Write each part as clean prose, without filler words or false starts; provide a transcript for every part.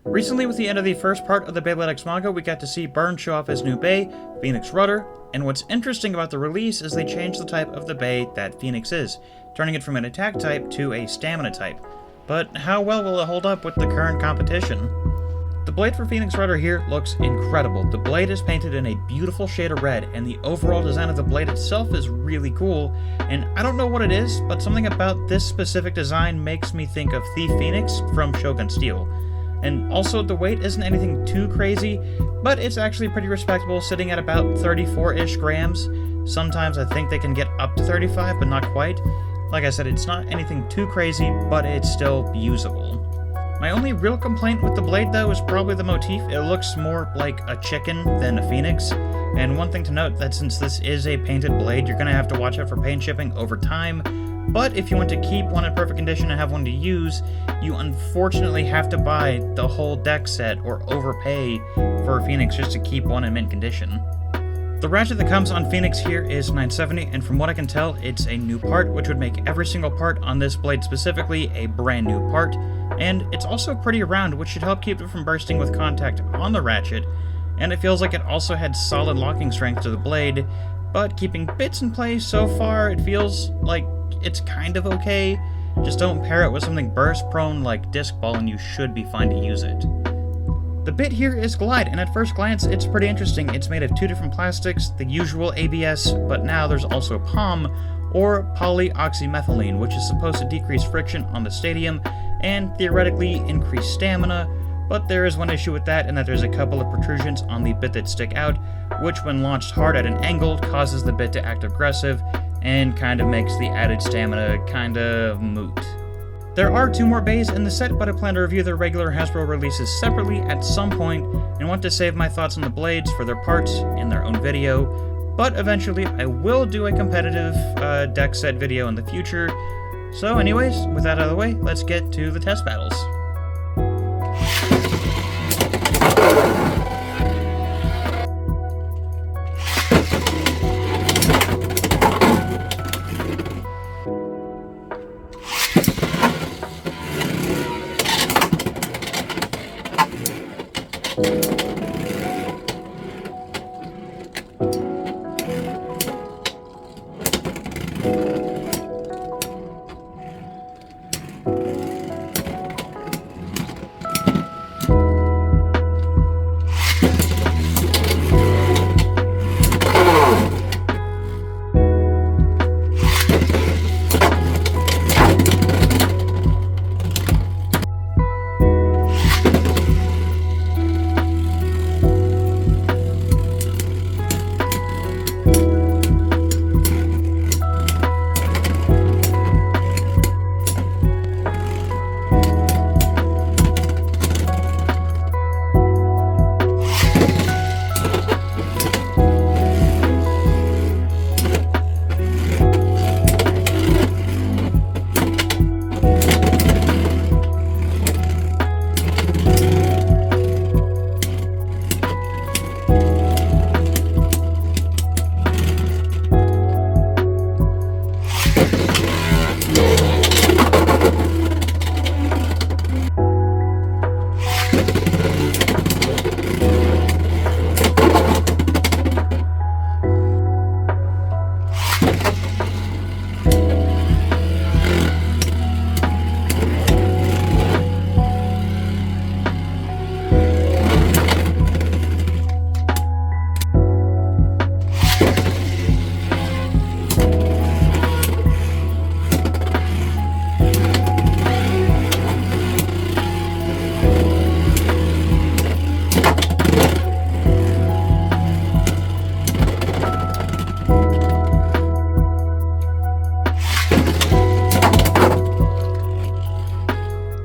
Recently, with the end of the first part of the Beyblade X manga, we got to see Burn show off his new Bey, Phoenix Rudder, and what's interesting about the release is they changed the type of the Bey that Phoenix is, turning it from an attack type to a stamina type. But how well will it hold up with the current competition? The blade for Phoenix Rudder here looks incredible. The blade is painted in a beautiful shade of red, and the overall design of the blade itself is really cool, and I don't know what it is, but something about this specific design makes me think of Thief Phoenix from Shogun Steel. And also, the weight isn't anything too crazy, but it's actually pretty respectable, sitting at about 34-ish grams. Sometimes I think they can get up to 35, but not quite. Like I said, it's not anything too crazy, but it's still usable. My only real complaint with the blade, though, is probably the motif. It looks more like a chicken than a phoenix. And one thing to note, that since this is a painted blade, you're going to have to watch out for paint chipping over time. But if you want to keep one in perfect condition and have one to use, you unfortunately have to buy the whole deck set or overpay for a Phoenix just to keep one in mint condition. The ratchet that comes on Phoenix here is 970, and from what I can tell, it's a new part, which would make every single part on this blade specifically a brand new part, and it's also pretty round, which should help keep it from bursting with contact on the ratchet, and it feels like it also had solid locking strength to the blade, but keeping bits in place so far, it feels like it's kind of okay. Just don't pair it with something burst prone like Disc Ball and you should be fine to use it. The bit here is Glide, and at first glance it's pretty interesting. It's made of two different plastics, the usual ABS, but now there's also POM, or polyoxymethylene, which is supposed to decrease friction on the stadium and theoretically increase stamina, but there is one issue with that, in that there's a couple of protrusions on the bit that stick out, which when launched hard at an angle causes the bit to act aggressive and kind of makes the added stamina kind of moot. There are two more Beys in the set, but I plan to review their regular Hasbro releases separately at some point, and want to save my thoughts on the blades for their parts in their own video, but eventually I will do a competitive deck set video in the future. So anyways, with that out of the way, let's get to the test battles.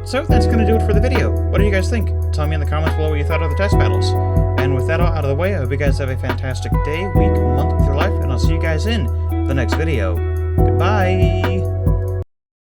So that's going to do it for the video. What do you guys think? Tell me in the comments below what you thought of the test battles. And with that all out of the way, I hope you guys have a fantastic day, week, month with your life, and I'll see you guys in the next video. Goodbye!